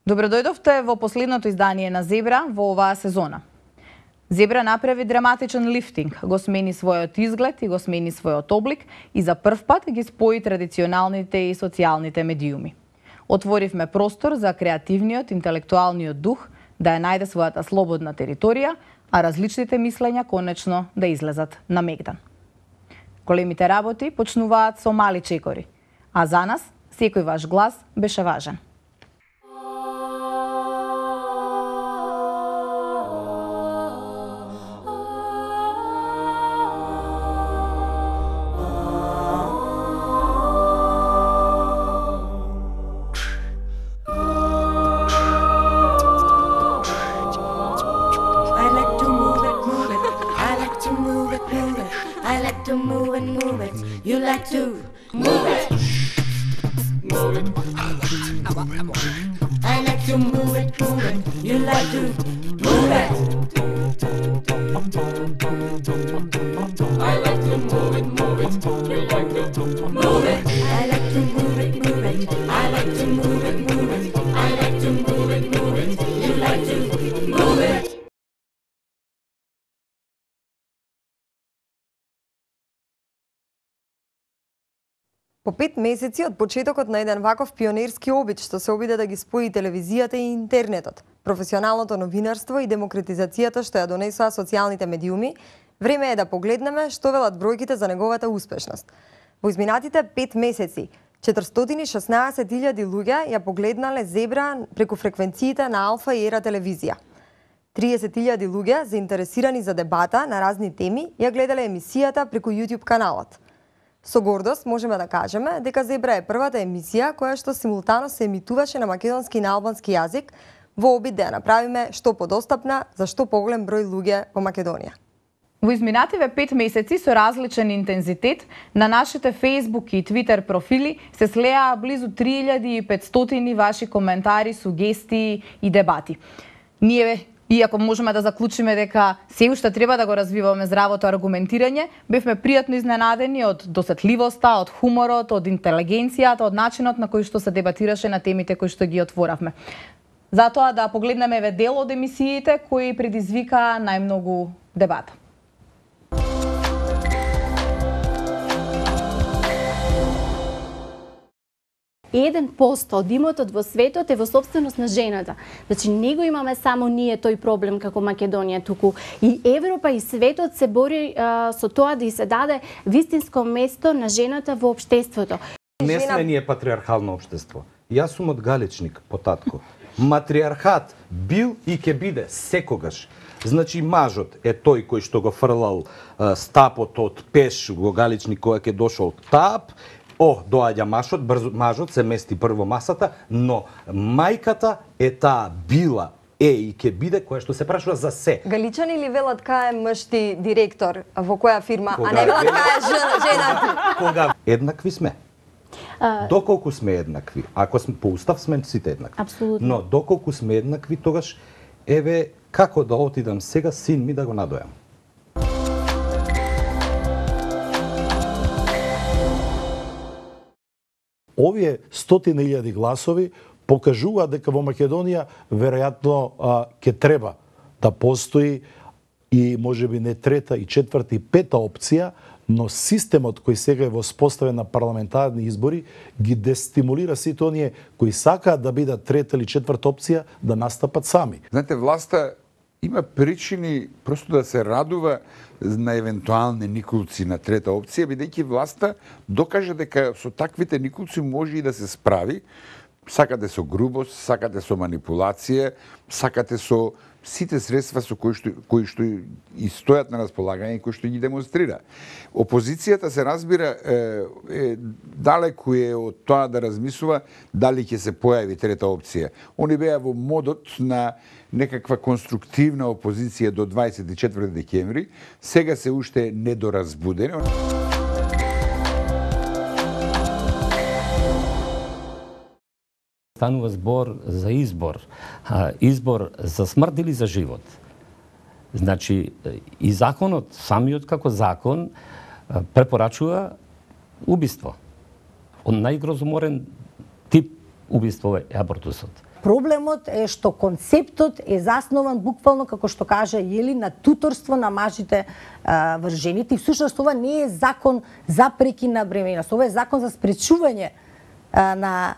Добродојдовте во последното издание на Зебра во оваа сезона. Зебра направи драматичен лифтинг, го смени својот изглед и го смени својот облик и за прв пат ги спои традиционалните и социјалните медиуми. Отворивме простор за креативниот, интелектуалниот дух да ја најде својата слободна територија, а различните мислења конечно да излезат на мегдан. Големите работи почнуваат со мали чекори, а за нас секој ваш глас беше важен. To move it. You like to move it. Move it. I like to move it. You like to move it. I like to move it. You like to move it. I like to move it. I like to move it. I like to move it. You like to move it. По 5 месеци од почетокот на еден ваков пионерски обид што се обиде да ги спои телевизијата и интернетот, професионалното новинарство и демократизацијата што ја донесоа социјалните медиуми, време е да погледнеме што велат бројките за неговата успешност. Во изминатите 5 месеци, 416.000 луѓе ја погледнале Зебра преку фреквенциите на Алфа и Ера телевизија. 30.000 луѓе заинтересирани за дебата на разни теми ја гледале емисијата преку YouTube каналот. Со гордост можеме да кажеме дека Зебра е првата емисија која што симултано се емитуваше на македонски и на албански јазик во обид да ја направиме што подостапна за што поголем број луѓе во Македонија. Во изминативе 5 месеци со различен интензитет на нашите Facebook и Twitter профили се слеа близу 3500 ваши коментари, сугестии и дебати. Ние, иако можеме да заклучиме дека се уште треба да го развиваме здравото аргументирање, бевме пријатно изненадени од досетливоста, од хуморот, од интелигенцијата, од начинот на кој што се дебатираше на темите кои што ги отворавме. Затоа да погледнеме еве дел од емисиите кои предизвика најмногу дебата. 1% од имотот во светот е во собственост на жената. Значи, не го имаме само ние тој проблем како Македонија, туку и Европа и светот се бори со тоа да и се даде вистинско место на жената во општеството. Не сме ние патриархално општество. Јас сум од Галичник, по татко. Матриархат бил и ќе биде секогаш. Значи, мажот е тој кој што го фрлал стапот од пеш во Галичник кој ќе дошол тап. Доаѓа мажот се мести прво масата, но мајката е таа била, и ќе биде која што се прашува за се. Галичани ли велат кај мшти директор во која фирма, а не велат кај женати? Кога еднакви сме. Доколку сме еднакви, ако сме по устав сме сите еднакви. Апсолутно. Но доколку сме еднакви, тогаш еве како да отидам сега син ми да го надојам. Овие 100.000 гласови покажуваат дека во Македонија веројатно ќе треба да постои и можеби не трета и четврта и пета опција, но системот кој сега е воспоставен на парламентарни избори ги дестимулира сите оние кои сакаат да бидат трета или четврта опција да настапат сами. Знаете, власта има причини просто да се радува на евентуални никулци на трета опција, бидејќи власта докаже дека со таквите никулци може и да се справи. Сакате со грубост, сакате со манипулација, сакате со сите средства со кои што и стојат на располагање и кои што ги демонстрира. Опозицијата се разбира далеку е од тоа да размислува дали ќе се појави трета опција. Они беа во модот на некаква конструктивна опозиција до 24 декември, сега се уште недоразбудени. Станува збор за избор. Избор за смрт или за живот. Значи, и законот, самиот како закон, препорачува убиство. Најгрозуморен тип убиство е абортусот. проблемот е што концептот е заснован буквално, како што кажа Јели, на туторство на мажите врз жените. И всушност ова не е закон за прекин на бременост, ова е закон за спречување на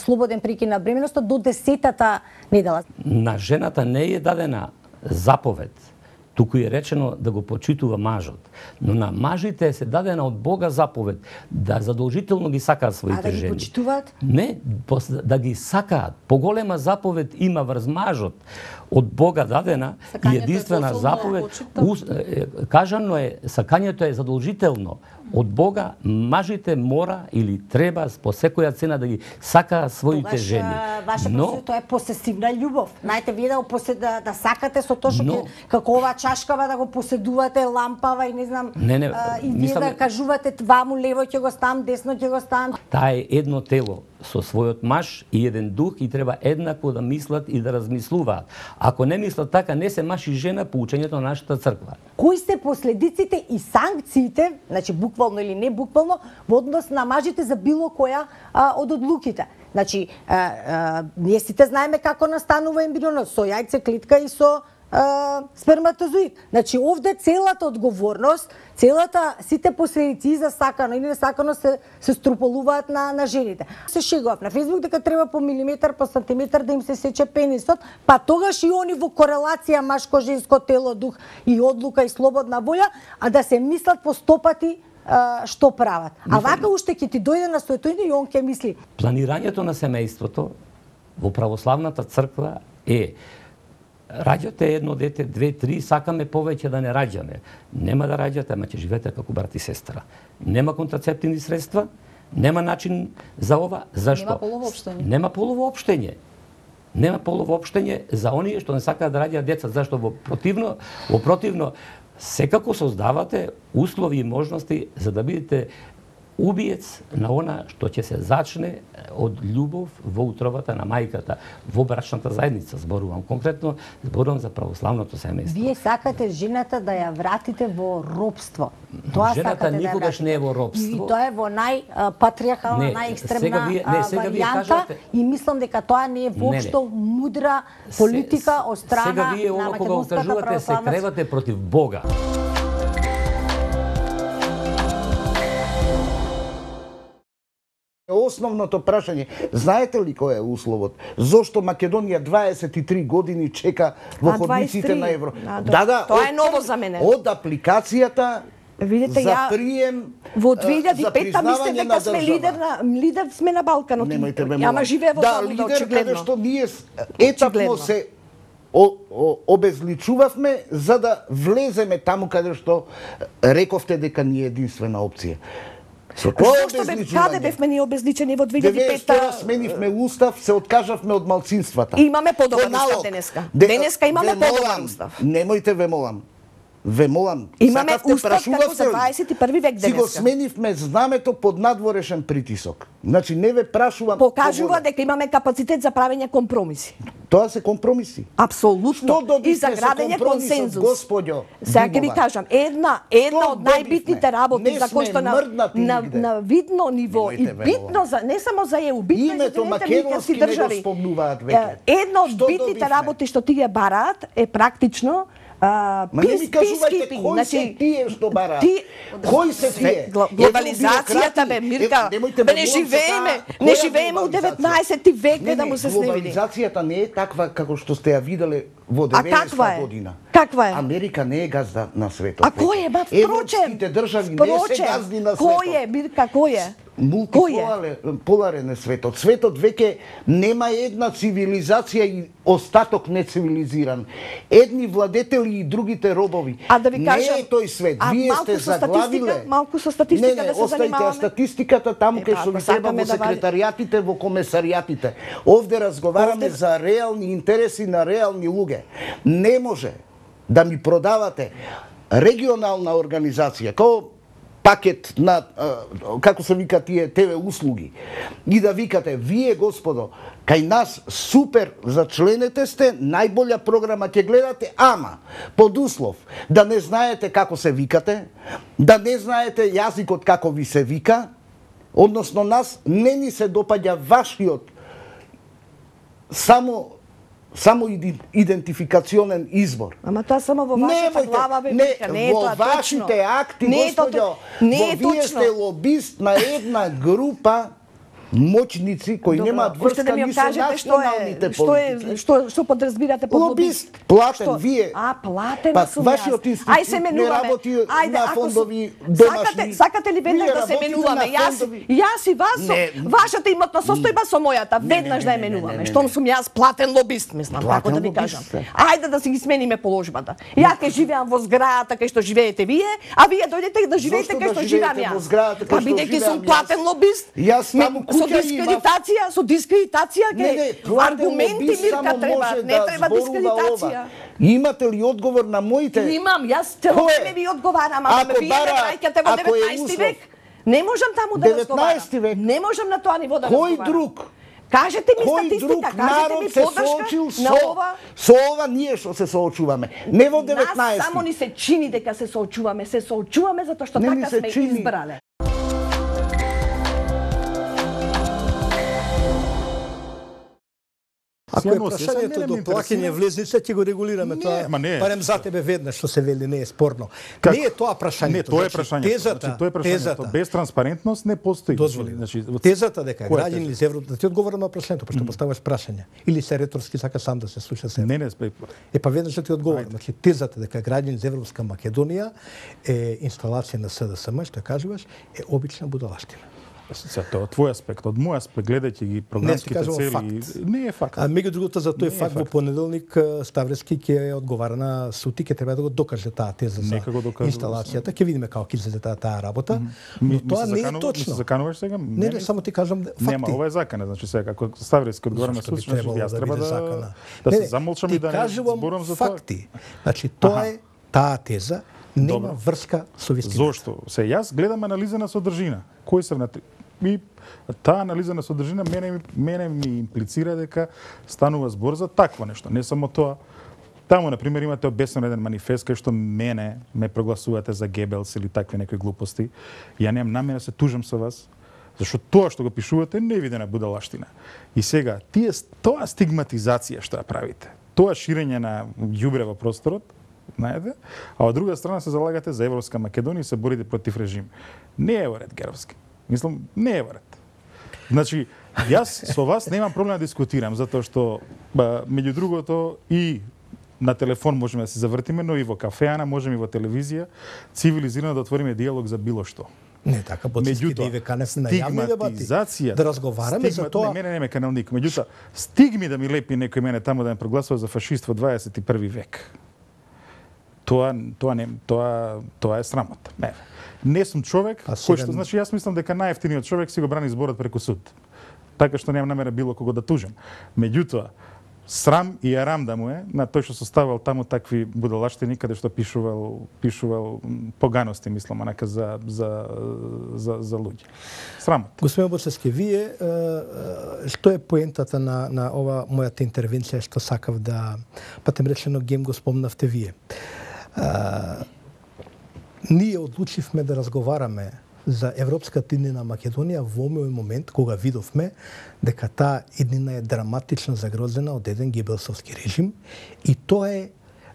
слободен прекин на бременоста до 10-та недела. На жената не е дадена заповед, туку е речено да го почитува мажот. Но на мажите се дадена од Бога заповед да задолжително ги сакаат своите жени. А да ги почитуваат? Не, да ги сакаат. Поголема заповед има врз мажот од Бога дадена и единствена заповед. Кажано е, сакањето е задолжително. Од Бога мажите мора или треба по секоја цена да ги сакаат своите жени. Но тоа е посесивна љубов. Знаете, вие да сакате со тоа што како ова чашкава да го поседувате, лампава и не знам, и вие да кажувате ваму лево ќе го ставам, десно ќе го ставам. Таа е едно тело со својот маж и еден дух и треба еднакво да мислат и да размислуваат. Ако не мислат така, не се маж и жена по учењето на нашата црква. Кои се последиците и санкциите, значи буквално или не буквално, во однос на мажите за било која од одлуките? Значи, ние сите знаеме како настанува ембрионот, со јајце, клетка и со сперматозоид. Значи, овде целата одговорност, сите последици за сакано или несакано се струполуваат на жените. Се шегував на Фейсбук дека треба по милиметар, по сантиметар да им се сече пенисот, па тогаш и они во корелација машко-женско тело, дух и одлука и слободна волја, а да се мислат по 100 пати што прават. А вака уште ќе ти дојде на своето и он ќе мисли. Планирањето на семејството во православната црква е раѓате едно дете, 2-3, сакаме повеќе да не раѓаме. Нема да раѓате, ама ќе живеете како брат и сестра. Нема контрацептивни средства, нема начин за ова. Зашто? Нема полово општење. Нема полово општење за оние што не сакаат да раѓаат деца. Зашто во противно секако создавате услови и можности за да бидете убиец на она што ќе се зачне од љубов во утробата на мајката, во брачната заедница, зборувам конкретно, зборувам за православното семејство. Вие сакате жената да ја вратите во робство. Тоа жената никогаш не е во робство. И тоа е во најпатриархална, најекстремна варијанта и мислам дека тоа не е воопшто мудра политика од страна на македонската православна. Сега вие ова кога укажувате се кревате против Бога. Основното прашање, знаете ли кој е условот? Зошто Македонија 23 години чека во ходниците на Евро? Да, тоа е ново за мене. Од апликацијата за прием во 2005 мислам дека сме лидер сме на Балканот. Ама живее во Заблуда очигледно. Каде што ние етапно се обезличувавме за да влеземе таму каде што рековте дека ни е единствена опција. Каде бевме ние обезличени во 2005-та? Сменивме устав, се откажавме од малцинствата. Имаме подобар устав денеска. Денеска имаме подобар устав. Немојте ве молам. Имаме устав како за 21 век денеска. Си го сменивме знамето под надворешен притисок. Значи не ве прашувам. Покажува дека имаме капацитет за правење компромиси. Тоа се компромиси. Апсолутно. И за градење консензус. Господјо. Сега ќе ви кажам, една од најбитните работи за кои што на видно ниво и битно за не само за ЕУ, битно и за македонски не го спомнуваат веќе. Една од битните работи што тие бараат е практично peacekeeping, кој се тие што бара? Кој се тие? Глобализацијата бе, Мирка, не живееме у 19 век да му се сневиди. Глобализацијата не е таква како што сте ја виделе во 90-та година. Каква е? Америка не е газда на светот. А кој е, ба, впрочем? Европските држави не се газди на светот. Кој е, Мирка, кој е? Мултиполарен е светот. Светот веќе нема една цивилизација и остаток нецивилизиран. Едни владетели и другите робови. А да ви кажам, не е тој свет. Вие сте заглавиле. Малку со статистика да се занимаваме. Оставите статистиката таму кај што ви треба во секретаријатите, во комесаријатите. Овде разговараме за реални интереси на реални луѓе. Не може да ми продавате регионална организација, како пакет на, како се вика тие ТВ услуги, и да викате, вие, господо, кај нас супер зачленете сте, најболја програма ќе гледате, ама, под услов, да не знаете како се викате, да не знаете јазикот како ви се вика, односно нас не ни се допаѓа вашиот само идентификационен избор. Ама тоа само во вашата глава бе, не е тоа точно. Во вашите акти, господјо, вие сте лобист на една група моćници кои немаат врска ни со националните политики. Што подразбирате под лобист? Платен, вие. Платен сум Вашиот институт не работи на фондови домашни. Сакате ли веднаш да се менуваме? Јас и вас, вашата имотна состојба со мојата, веднаш да ја менуваме. Штом сум јас платен лобист, мислам, како да ви кажам. Ајде да си ги смениме положбата. Ја ќе живеам во зградата кај што живеете вие, а вие дојдете да живеете кај што живеам јас. Па бидејќи сум платен лобист, јас таму со дискредитација, аргументи Мирка треба, не треба дискредитација. Имате ли одговор на моите? Имам, јас цело време ви одговарам, ама вие ме враќате во 19 век. Не можам таму да разговарам. Не можам на тоа ниво да разговарам. Кој друг? Кажете ми статистика, кажете ми подршка на ова. Со ова ние што се соочуваме. Не во 19. Нас само ни се чини дека се соочуваме затоа што така сме избрале. Ако е прашањето до плаќање влезница, ќе го регулираме тоа. Барем за тебе веднаш што се вели, не е спорно. Не е тоа прашањето. Не, тоа е прашањето. Тоа е прашањето. Без транспарентност не постои. Дозволи. Тезата дека граѓани из Европа, ти одговорам на прашањето, пошто поставаш прашање. Или се реторски сака сам да се слуша се. Не. Па веднаш ти одговорам. Значи тезата дека граѓани из Европска Македонија е инсталација на СДСМ, што кажуваш, е обична будалштина. Тоа твој аспект, од мој аспект гледајќи ги програмските цели, не е факт. А меѓу другото за тој факт во понеделник Ставрески ќе одговара на Сути, ќе треба да го докаже таа теза за инсталацијата. Ќе видиме како ќе излезе таа работа, но тоа не е точно. Се закануваш сега? Не, само ти кажам факти. Нема, ова е закана, значи сега како Ставрески одговара на Сути, јас треба да се замолчам и да не зборам за тоа. Факти. Значи тоа е таа теза. Нема врска со вистината. Зошто? Се јас гледам анализа на содржина. Кои се внатри? И таа анализа на содржина мене ми имплицира дека станува збор за такво нешто. Не само тоа. Таму, например, имате обесен еден манифест кај што мене ме прогласувате за Гебелс или такви некои глупости. Ја немам намера да се тужам со вас, зашто тоа што го пишувате не е видена будалаштина. И сега, тоа стигматизација што ја правите, тоа ширење на ѓубре во просторот, знаете, а од друга страна се залагате за Европска Македонија и се борите против режим. Не е во ред, Геровски. Мислам, не е во ред. Значи, јас со вас немам проблем да дискутирам, затоа што, меѓу другото, и на телефон можеме да се завртиме, но и во кафеана, можеме и во телевизија, цивилизирано да отвориме диалог за било што. Не, така, потиски да и веканев на јавни дебати. Да разговараме за тоа. Не ме канал никој. Меѓутоа, стигми да ми лепи некој мене таму да ме прогласува за фашист во 21 век. Тоа е срамота. Не сум човек кој што, значи, јас мислам дека најефтиниот човек си го брани зборот преку суд. Така што немам намера било кого да тужам. Меѓутоа, срам и арам да му е на тој што составувал таму такви будалаштини каде што пишувал поганости, мислам, онака за луѓе. Срамот. Господин Боцевски, вие што е поентата на ова мојата интервенција што сакав да патем речено гем го спомнавте вие. Ние одлучивме да разговараме за европската иднина Македонија во овој момент кога видовме дека таа иднина е драматично загрозена од еден гебелсовски режим и тоа е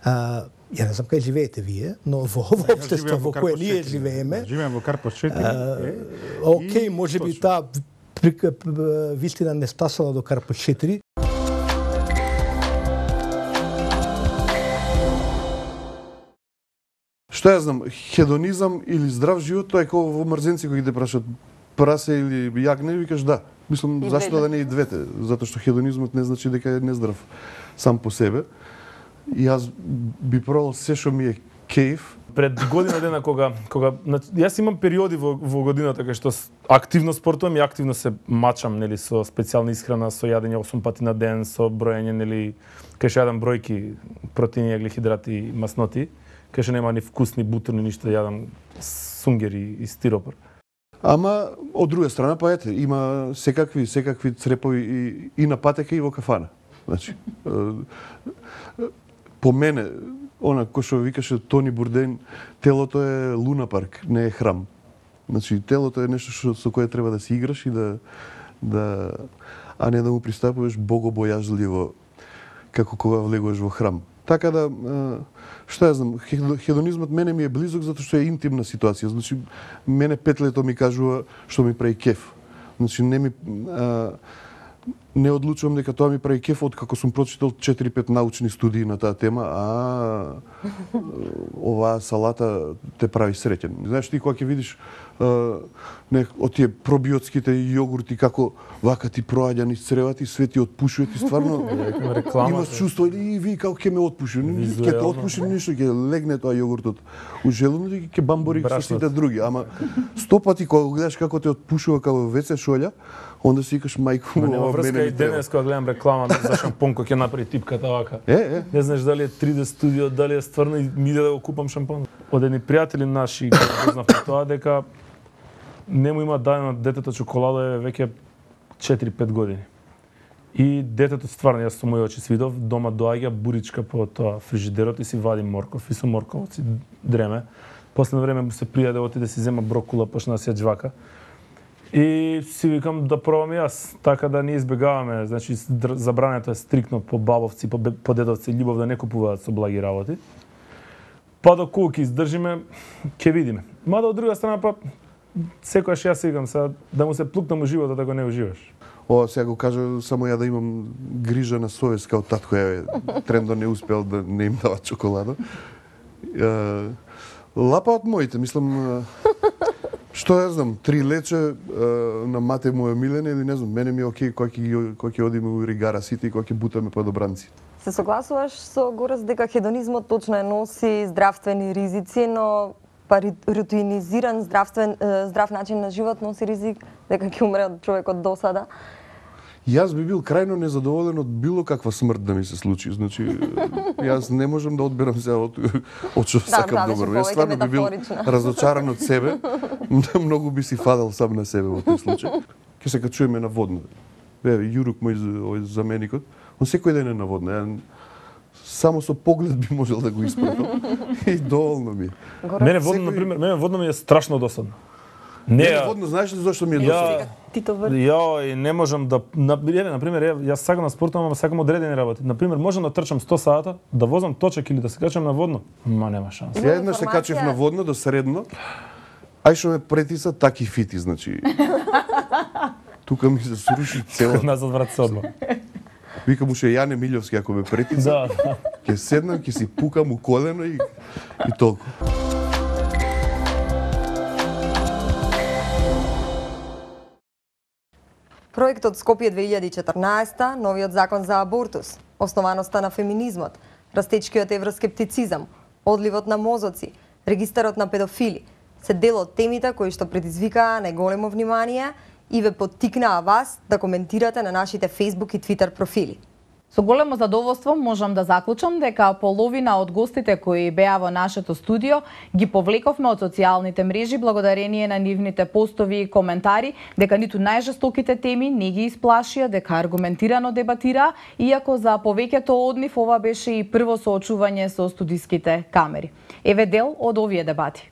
ја не знам кај живеете вие, но во ова општество во кое ние живееме. Живеем во Карпош 4. Океј, можеби таа вистина не стасала до Карпош 4. Што ја знам, хедонизам или здрав живот, тоа е како во мрзенци кои ги прашат прасе или јагне, и викаш да. Мислам, зашто да не и двете? Затоа што хедонизмот не значи дека е нездрав сам по себе. И јас би пробал се што ми е кејф. Пред година дена кога јас имам периоди во годината кај што активно спортувам и активно се мачам, нели, со специјална исхрана, со јадење 8 пати на ден, со броење, нели, кај што јадам бројки протеини, углехидрати и масноти. Кај што нема ни вкусни бутурни ништо, јадам сунгери и стиропор. Ама од друга страна па ете, има секакви црепови и на патека и во кафана. Значи, по мене, она кој што викаше Тони Бурден, телото е луна парк, не е храм. Значи, телото е нешто со кое треба да се играш и да а не да му пристапуваш богобојазливо како кога влегуваш во храм. Така да, што ја знам, хедонизмот мене ми е близок затоа што е интимна ситуација. Значи, мене петлето ми кажува што ми прави кеф. Значи, не одлучувам дека тоа ми прави кеф откако сум прочитал 4-5 научни студии на таа тема, оваа салата те прави среќен. Знаеш ти кога ќе видиш од тие пробиотските јогурти како вака ти проаѓа низ цревата и све ти отпушува, ти стварно имаш чувство и ви како ќе ме отпуши, ќе те отпуши ништо, ќе легне тоа јогуртот у желудот и ќе бамбори со сите други, ама 100 пати кога гледаш како те отпушува како веце шолја, онда си викаш мајко му, ова мене ми треба. Денес кога гледам реклама за шампон кој ќе направи типката вака. Не знаеш дали е 3D студио, дали е стварно и ми иде да го купам шампон. Од едни пријатели наши кои знаат тоа дека нему има дадено детето чоколада е веќе 4-5 години. И детето стварно, јас со мои очи свидов, дома доаѓа буричка по тоа фрижидерот и си вади морков и со морковот си дреме. Последно време му се пријаде оти да си зема брокула, почна да си ја џвака. И си викам да пробам јас, така да не избегаваме, значи забрането е стриктно по бабовци, по дедовци, љубов да не купуваат со благи работи. Па до кога ќе издржиме, ќе видиме. Мада од друга страна па секојаш јас викам сега да му се плукнам у животот ако не уживаш. Ова сега го кажа само ја да имам грижа на совест као татко, трендо не успел да не им дава чоколада. Лапа од моите, мислам, што ја знам, 3 лече на мате му е милена или не знам, мене ми е окей кој ќе одиме у Ригара сите и кој ќе бутаме подобранци. Се согласуваш со Горас дека хедонизмот точно е носи здравствени ризици, но па рутинизиран здрав начин на живот носи ризик дека ќе умре од човекот досада? Јас би бил крајно незадоволен од било каква смрт да ми се случи. Значи, јас не можам да одберам сега од што сакам добро. Јас стварно би бил разочаран од себе. Многу би си фадал сам на себе во тој случај. Ке се качуваме на водно. Јурук мој заменикот, он секој ден е на водно. Само со поглед би можел да го испратам. И доволно ми. Мене водно, например, водно ми е страшно досадно. Не, водно, знаеш ли зашто ми е досадно? Ја не можам да например, јас сакам да спортувам, ама сакам одредени работи. Например, можам да трчам 100 сата, да возам точак или да се качам на водно, ма нема шанс. Ја еднаш се качев на водно до средно. Ај што ме претиса, таки фити, значи. Тука ми се сруши цело. Назад врат се одма. Викам уште Јане Милјовски ако ме претица. Ќе седнам, ќе си пукам у колено и толку. Проектот Скопје 2014, новиот закон за абортус, основаноста на феминизмот, растечкиот евроскептицизам, одливот на мозоци, регистарот на педофили, се дел од темите кои што предизвикаа најголемо внимание и ве поттикнаа вас да коментирате на нашите Facebook и Twitter профили. Со големо задоволство можам да заклучам дека половина од гостите кои беа во нашето студио ги повлековме од социјалните мрежи благодарение на нивните постови и коментари, дека ниту најжестоките теми не ги исплашија, дека аргументирано дебатираа, иако за повеќето од нив ова беше и прво соочување со студиските камери. Еве дел од овие дебати.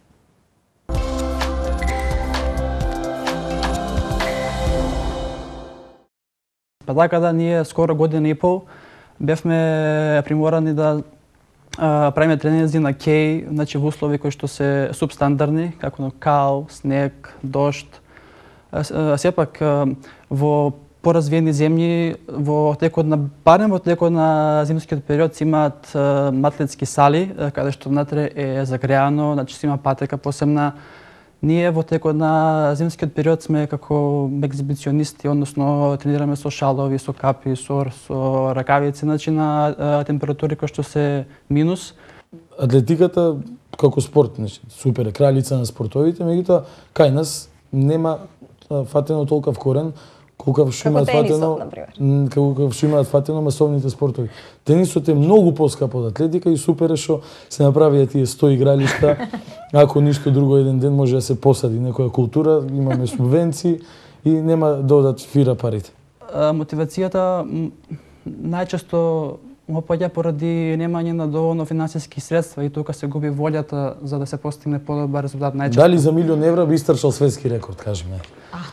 Па така да ние скоро година и пол бевме приморани да правиме тренинзи на кеј, значи во услови кои што се субстандардни, како на кал, снег, дожд. Сепак во поразвиени земји во текот на барем во текот на зимскиот период се имаат матлетски сали каде што внатре е загреано, значи се има патека посебна. Ние во текот на зимскиот период сме како екзибиционисти, односно тренираме со шалови, со капи, со ракавици, значи на температури кои што се минус. Атлетиката како спорт, значи супер е краљица на спортовите, меѓутоа кај нас нема фатено толков корен колку што имаат фатено, колку што имаат фатено масовните спортови. Тенисот е многу поскапо од атлетика и супер е што се направија тие 100 игралишта. Ако ништо друго еден ден може да се посади некоја култура, имаме субвенции и нема да одат фира парите. Мотивацијата најчесто опаѓа поради немање на доволно финансиски средства и тука се губи волјата за да се постигне подобар резултат најчесто. Дали за $1.000.000 би истрчал светски рекорд, кажи ме.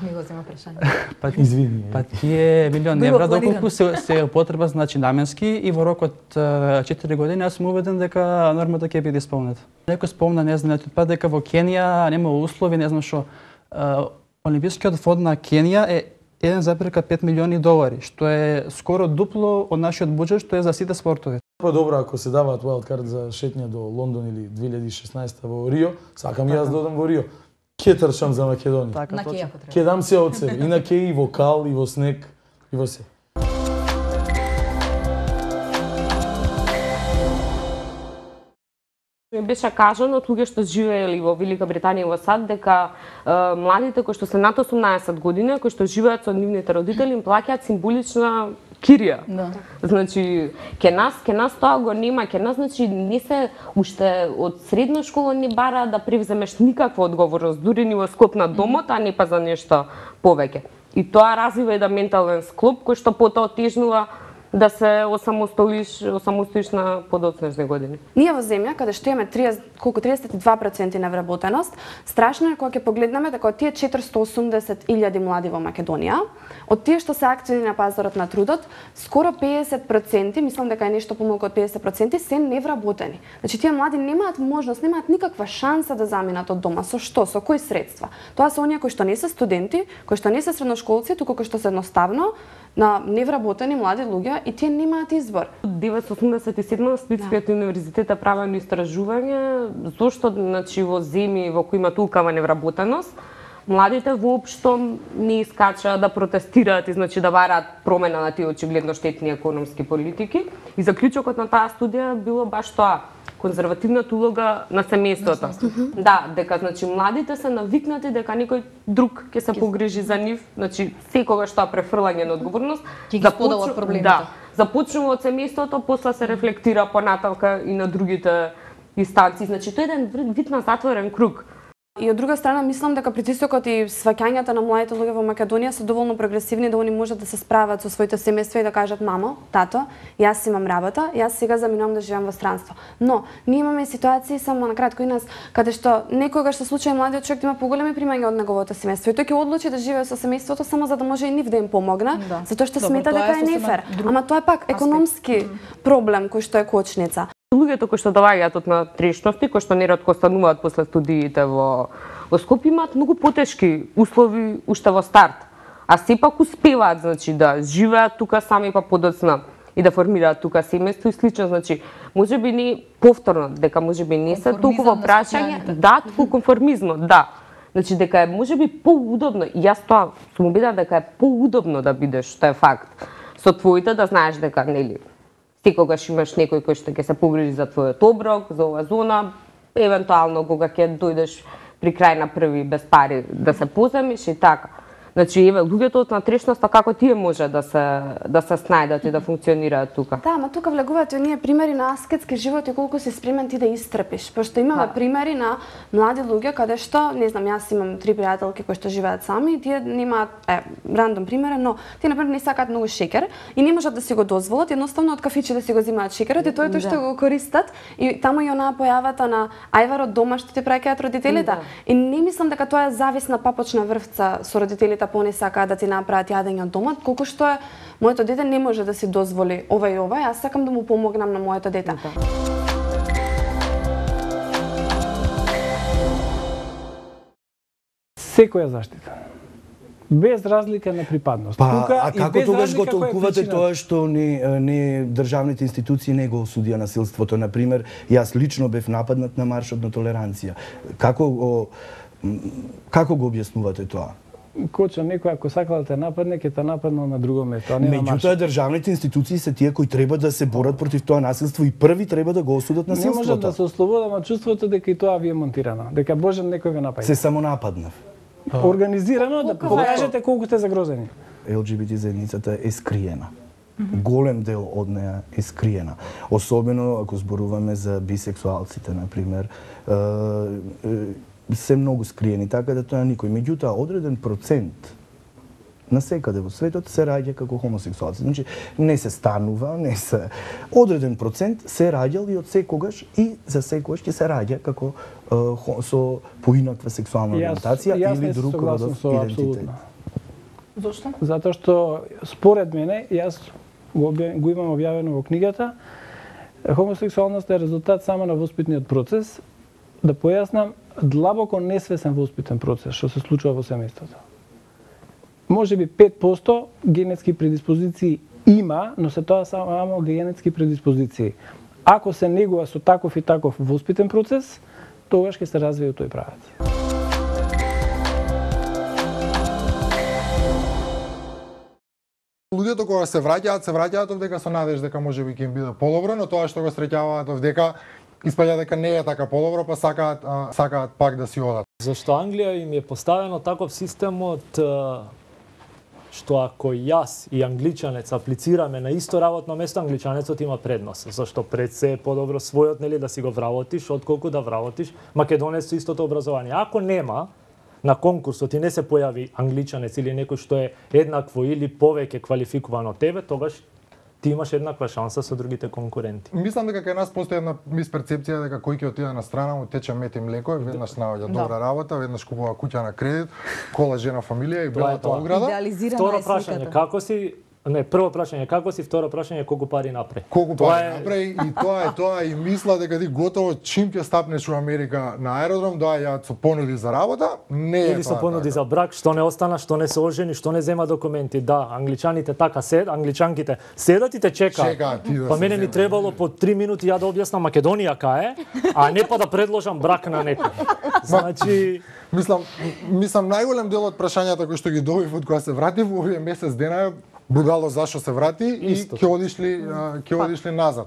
Ми го зема прашање. Извини. Па тие $1.000.000 доколку се употреба значи наменски и во рок од 4 години јас сум убеден дека нормата ќе биде исполнета. Некој спомна, не знам, па дека во Кенија нема услови, не знам што. Олимпискиот фонд на Кенија е $1,5 милиони, што е скоро дупло од нашиот буџет, што е за сите спортови. Добро ако се даваат wildcard за шетње до Лондон или 2016 во Рио, сакам и јас да одам во Рио. Ке трчам за Македонија. На ке ако треба. Ке дам се од себе, и на ке, и во кал, и во снег, и во се. Беше кажано од луѓе што живеели во Велика Британија и во САД дека младите кои што се над 18 години, кои што живеат со нивните родители, им плаќаат символична кирија. Да. Значи, ке нас тоа го нема, ке нас значи не се уште од средна школа не бара да превземеш никаква одговорност, дури ни во склоп на домот, а не па за нешто повеќе. И тоа развива еден ментален склоп кој што потоа отежнува да се осамостоиш на подоцнежни години. Ние во земја каде што имаме 32% невработеност, страшно е кога ќе погледнеме дека од тие 480.000 млади во Македонија, од тие што се активни на пазарот на трудот, скоро 50%, мислам дека е нешто помалку од 50%, се невработени. Значи тие млади немаат можност, немаат никаква шанса да заминат од дома. Со што? Со кои средства? Тоа се оние кои што не се студенти, кои што не се средношколци, туку кои што се едноставно на невработени млади луѓе и тие немаат избор. 1987 Сплитскиот универзитет е правено истражување зошто значи во земји во кои има толкова невработеност младите воопшто не искачаат да протестираат и значи да бараат промена на тие очигледно штетни економски политики и заклучокот на таа студија било баш тоа конзервативната улога на семејството. Да, дека значи младите се навикнати дека некој друг ќе се погрижи за нив, значи секогаш тоа префрлање на одговорност, ќе ги споделат проблемите. Да, започнува од семејството, после се рефлектира понатамка и на другите инстанции. Значи тоа е еден вид на затворен круг. И од друга страна мислам дека притисокот и сваќањата на младите луѓе во Македонија се доволно прогресивни да они можат да се справат со своите семејства и да кажат мамо, тато, јас имам работа, јас сега заминувам да живеам во странство. Но ние имаме ситуации само на кратко и нас каде што некогаш се случај младиот човек да има поголеми примања од неговото семејство и тој ќе одлучи да живее со семејството само за да може и нив да им помогне, затоа што смета дека е нефер. Ама тоа е пак економски проблем кој што е кочница. Луѓето кои што доаѓаат од натрешности, кои што неретко остануваат после студиите во Скопје, имаат многу потешки услови уште во старт, а сепак успеваат значи да живеат тука сами па подоцна и да формираат тука семејство и слично, значи можеби не повторно, дека можеби не се толкова прашање, да, туку конформизмот, да. Значи дека е можеби поудобно, и јас тоа сум убедена дека е поудобно да бидеш, што е факт, со твоите да знаеш дека нели секогаш имаш некој кој што ќе се погрижи за твојот оброк, за оваа зона, евентуално кога ќе дојдеш при крај на први без пари да се поземиш и така. Значи, еве, луѓето од натрешноста како тие може да се снајдат и да функционираат тука? Да, ама тука влегуваат и оние примери на аскетски живот и колку си спремен ти да истрпиш. Пошто имаме примери на млади луѓе каде што, не знам, јас имам 3 пријателки кои што живеат сами и тие немаат, рандом пример, но тие например не сакаат многу шекер и не можат да си го дозволат, едноставно од кафиче да си го земаат шекерот и тоа е тоа што го користат и таму и онаа појавата на ајварот дома што ти праќаат родителите. И не мислам дека тоа е зависна папочна врвца со родителите поне сакаат да ти направат јадење од домот, колку што е моето дете не може да си дозволи ова и ова, јас сакам да му помогнам на моето дете. Секоја заштита. Без разлика на припадност. А како тогаш го толкувате тоа што не државните институции не го осудија насилството? Например, јас лично бев нападнат на маршот на толеранција. Како го објаснувате тоа? Кочо, некој ако сакал да те нападне, ќе те нападнал на друго место, а не на маршот. Меѓутоа, државните институции се тие кои треба да се борат против тоа насилство и први треба да го осудат насилството. Не може да се ослободам од чувството дека и тоа ви е монтирано, дека Боже некој ве напаѓа. Се само нападнав. Организирано да покажете колку сте загрозени. ЛГБТ заедницата е скриена. Голем дел од неа е скриена. Особено ако зборуваме за бисексуалците, например, се многу скриени, така да тоа никој. Меѓутоа, одреден процент Насекаде во светот се раѓа како хомосексуалци. Значи, не се станува, не се... Одреден процент се раѓал и од секогаш и за секогаш ќе се раѓа како со поинаква сексуална ориентација или друг родов идентитет. Зошто? Затоа што според мене, јас го имам објавено во книгата, хомосексуалноста е резултат само на воспитниот процес. Да појаснам, длабоко несвесен воспитен процес што се случува во семејството. Може би 5% генетски предиспозиции има, но се тоа само генетски предиспозиции. Ако се негува со таков и таков воспитен процес, тогаш ќе се развие тој правец. Луѓето кога се враќаат овдека со надеж дека можеби ќе им биде подобро, но тоа што го среќаваат овдека испаѓа дека не е така подобро, па сакаат пак да си одат. Зашто Англија им е поставено таков системот што ако јас и англичанец аплицираме на исто работно место, англичанецот има предност, зашто пред се е подобро својот да си го вработиш отколку да вработиш македонец со истото образование. Ако нема на конкурсот и не се појави англичанец или некој што е еднакво или повеќе квалификуван од тебе, тогаш ти имаш еднаква шанса со другите конкуренти. Мислам дека кај нас постои една мисперцепција дека кој ќе отиде на страна му тече мед и млеко, веднаш наоѓа добра работа, веднаш купува куќа на кредит, кола, жена, фамилија и белата ограда. Второ прашање, како си? Не, прво прашање како си, второ прашање колку пари направи. Колку пари направи и тоа и мисла дека ти готово чим ќе стапнеш у Америка на аеродром, доаѓаат со понуди за работа, не е или со понуди за брак, што не остана, што не се ожени, што не зема документи. Да, англичаните така англичанките седат и те чекаат. Па мене ми требало по 3 минути ја да објаснам Македонија кај е, а не па да предложам брак на некој. Значи, мислам најголем дел од прашањата кои што ги добив од кога се вратив во овие месец дена будало зашо се врати и ќе одишли назад.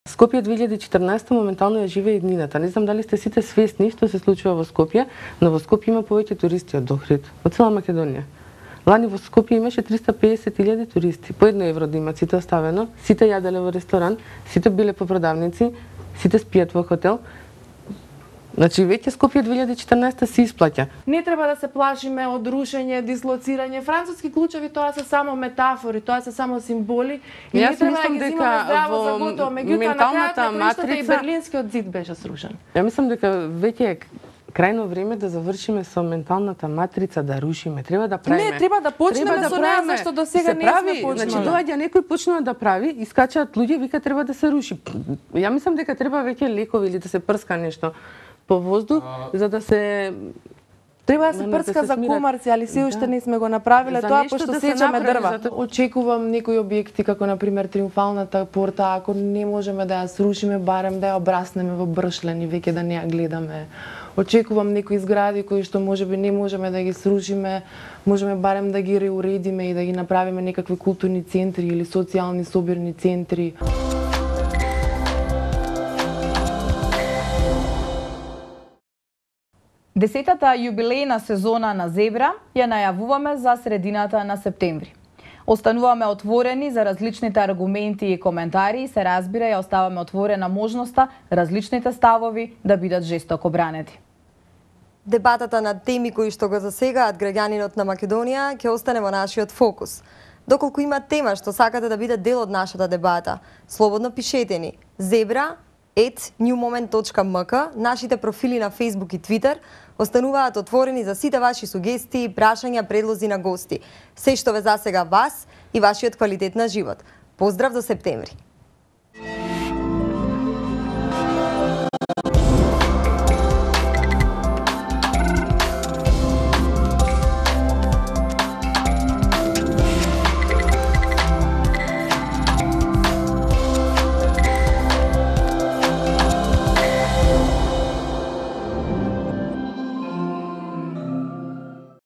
Скопје 2014 моментално ја живее иднината. Не знам дали сте сите свесни што се случува во Скопје, но во Скопје има повеќе туристи од Охрид, од цела Македонија. Лани во Скопје имаше 350.000 туристи. По €1 да имат сите оставено, сите јаделе во ресторан, сите биле по продавници, сите спијат во хотел. Значи, веќе Скопје 2014 се исплаќа. Не треба да се плашиме од рушење, дислоцирање. Француски клучеви тоа се само метафори, тоа се само символи. И не треба да ги земаме здраво за готово. Меѓутоа, на крајот на краиштата и Берлинскиот зид беше срушен. Ја мислам дека веќе е крајно време да завршиме со менталната матрица, да рушиме. Треба да правиме. Не, треба да почнеме со неа, зашто до сега не сме почнали. Значи, доаѓа некој почнува да прави, искачаат луѓе, вика треба да се руши. Ја мислам дека треба веќе лекови или да се прска нешто по воздух, за да се треба да се прска за комарци, али се уште не сме го направиле тоа пошто сечаме дрва. Очекувам некои објекти како на пример Триумфалната порта, ако не можеме да ја срушиме, барем да ја обраснеме во бршлен и веќе да не ја гледаме. Очекувам некои згради кои што можеби не можеме да ги срушиме, можеме барем да ги реуредиме и да ги направиме некакви културни центри или социјални собирни центри. Десетата јубилејна сезона на Зебра ја најавуваме за средината на септември. Остануваме отворени за различните аргументи и коментари и се разбира ја оставаме отворена можноста различните ставови да бидат жестоко бранети. Дебатата на теми кои што го засегаат граѓанинот на Македонија ќе остане во нашиот фокус. Доколку има тема што сакате да биде дел од нашата дебата, слободно пишете ни zebra@newmoment.mk, нашите профили на Facebook и Twitter остануваат отворени за сите ваши сугестии, прашања, предлози на гости. Се што ве засега вас и вашиот квалитет на живот. Поздрав до септември!